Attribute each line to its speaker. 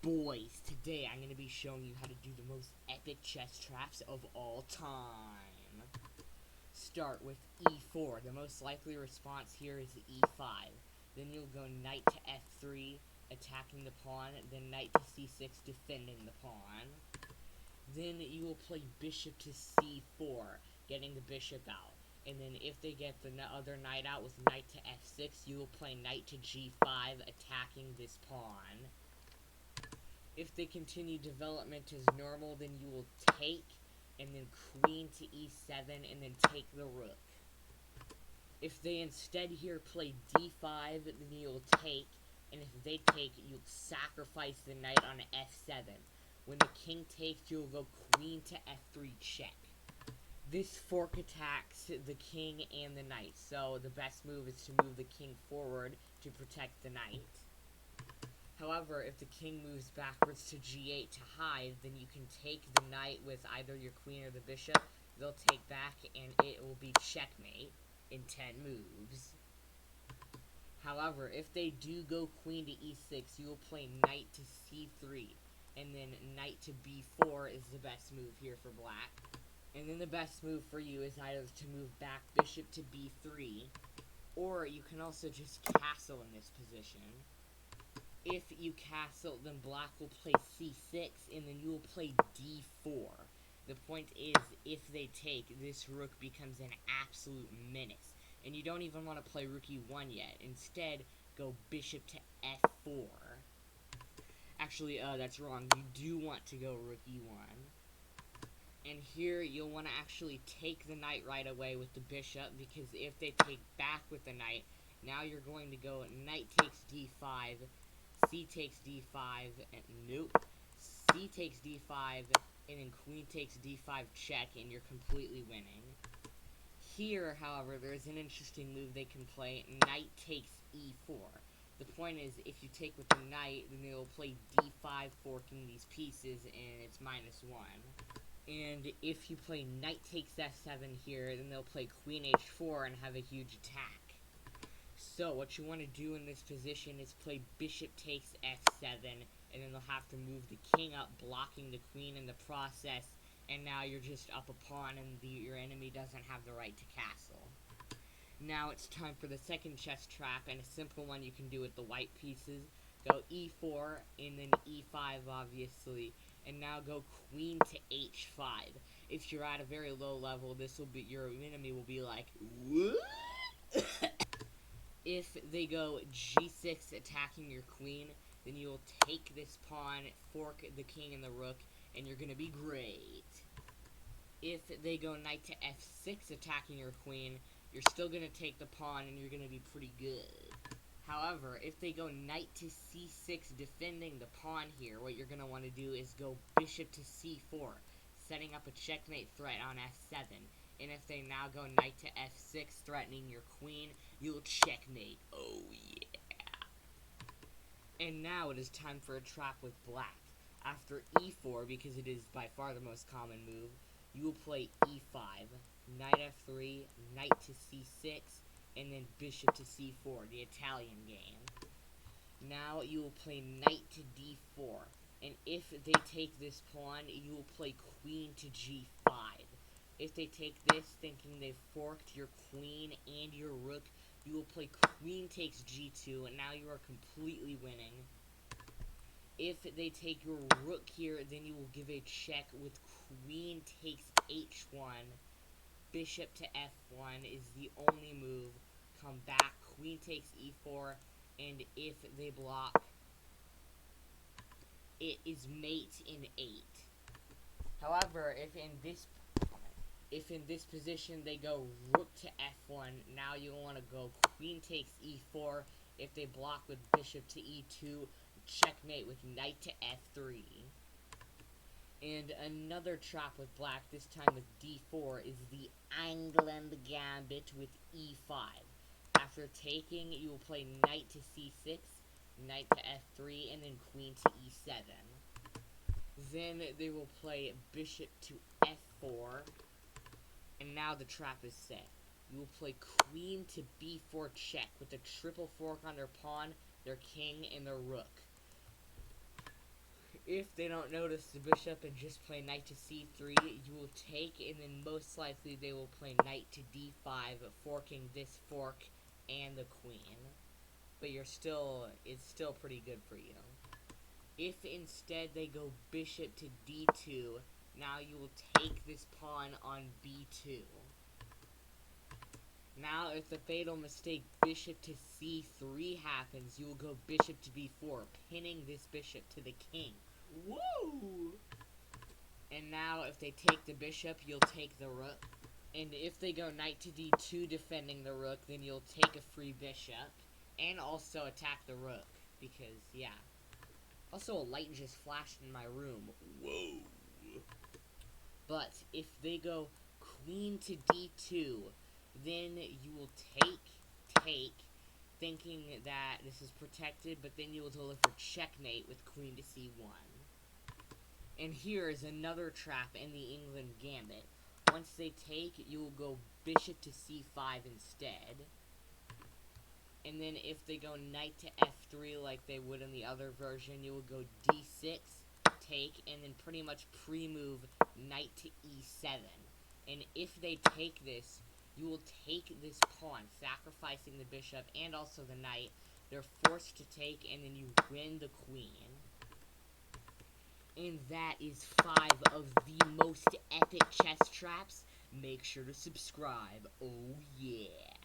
Speaker 1: Boys, today I'm going to be showing you how to do the most epic chess traps of all time. Start with e4. The most likely response here is e5. Then you'll go knight to f3, attacking the pawn, then knight to c6, defending the pawn. Then you will play bishop to c4, getting the bishop out. And then if they get the other knight out with knight to f6, you will play knight to g5, attacking this pawn. If they continue development as normal, then you will take, and then queen to e7, and then take the rook. If they instead here play d5, then you'll take, and if they take, you'll sacrifice the knight on f7. When the king takes, you'll go queen to f3 check. This fork attacks the king and the knight, so the best move is to move the king forward to protect the knight. However, if the king moves backwards to g8 to hide, then you can take the knight with either your queen or the bishop. They'll take back, and it will be checkmate in 10 moves. However, if they do go queen to e6, you will play knight to c3, and then knight to b4 is the best move here for black. And then the best move for you is either to move back bishop to b3, or you can also just castle in this position. If you castle, then black will play c6, and then you will play d4. The point is, if they take, this rook becomes an absolute menace. And you don't even want to play rook e1 yet. Instead, go bishop to f4. Actually, that's wrong. You do want to go rook e1. And here, you'll want to actually take the knight right away with the bishop, because if they take back with the knight, now you're going to go knight takes d5, c takes d5, and nope, c takes d5, and then queen takes d5 check, and you're completely winning. Here, however, there's an interesting move they can play, knight takes e4. The point is, if you take with the knight, then they'll play d5, forking these pieces, and it's -1. And if you play knight takes f7 here, then they'll play queen h4 and have a huge attack. So, what you want to do in this position is play bishop takes f7, and then they'll have to move the king up, blocking the queen in the process, and now you're just up a pawn, and your enemy doesn't have the right to castle. Now it's time for the second chess trap, and a simple one you can do with the white pieces. Go e4, and then e5, obviously, and now go queen to h5. If you're at a very low level, this will be, your enemy will be like, what? If they go g6 attacking your queen, then you'll take this pawn, fork the king and the rook, and you're going to be great. If they go knight to f6 attacking your queen, you're still going to take the pawn and you're going to be pretty good. However, if they go knight to c6 defending the pawn here, what you're going to want to do is go bishop to c4, setting up a checkmate threat on f7. And if they now go knight to f6, threatening your queen, you'll checkmate. Oh, yeah. And now it is time for a trap with black. After e4, because it is by far the most common move, you will play e5, knight f3, knight to c6, and then bishop to c4, the Italian game. Now you will play knight to d4, and if they take this pawn, you will play queen to g5. If they take this, thinking they've forked your queen and your rook, you will play queen takes g2, and now you are completely winning. If they take your rook here, then you will give a check with queen takes h1. Bishop to f1 is the only move. Come back, queen takes e4, and if they block, it is mate in 8. However, if in this position they go rook to f1, now you'll want to go queen takes e4. If they block with bishop to e2, checkmate with knight to f3. And another trap with black, this time with d4, is the England gambit with e5. After taking, you will play knight to c6, knight to f3, and then queen to e7. Then they will play bishop to f4, and now the trap is set. You will play queen to b4 check with a triple fork on their pawn, their king, and their rook. If they don't notice the bishop and just play knight to c3, you will take, and then most likely they will play knight to d5, forking this fork and the queen. But it's still pretty good for you. If instead they go bishop to d2, now you will take this pawn on b2. Now, if the fatal mistake bishop to c3 happens, you will go bishop to b4, pinning this bishop to the king. Woo! And now, if they take the bishop, you'll take the rook. And if they go knight to d2 defending the rook, then you'll take a free bishop. And also attack the rook. Because, yeah. Also, a light just flashed in my room. Whoa! But, if they go queen to d2, then you will take, thinking that this is protected, but then you will deliver checkmate with queen to c1. And here is another trap in the England gambit. Once they take, you will go bishop to c5 instead. And then if they go knight to f3 like they would in the other version, you will go d6, take, and then pretty much pre-move knight to e7. And if they take this, you will take this pawn, sacrificing the bishop and also the knight. They're forced to take, and then you win the queen. And that is 5 of the most epic chess traps. Make sure to subscribe. Oh yeah.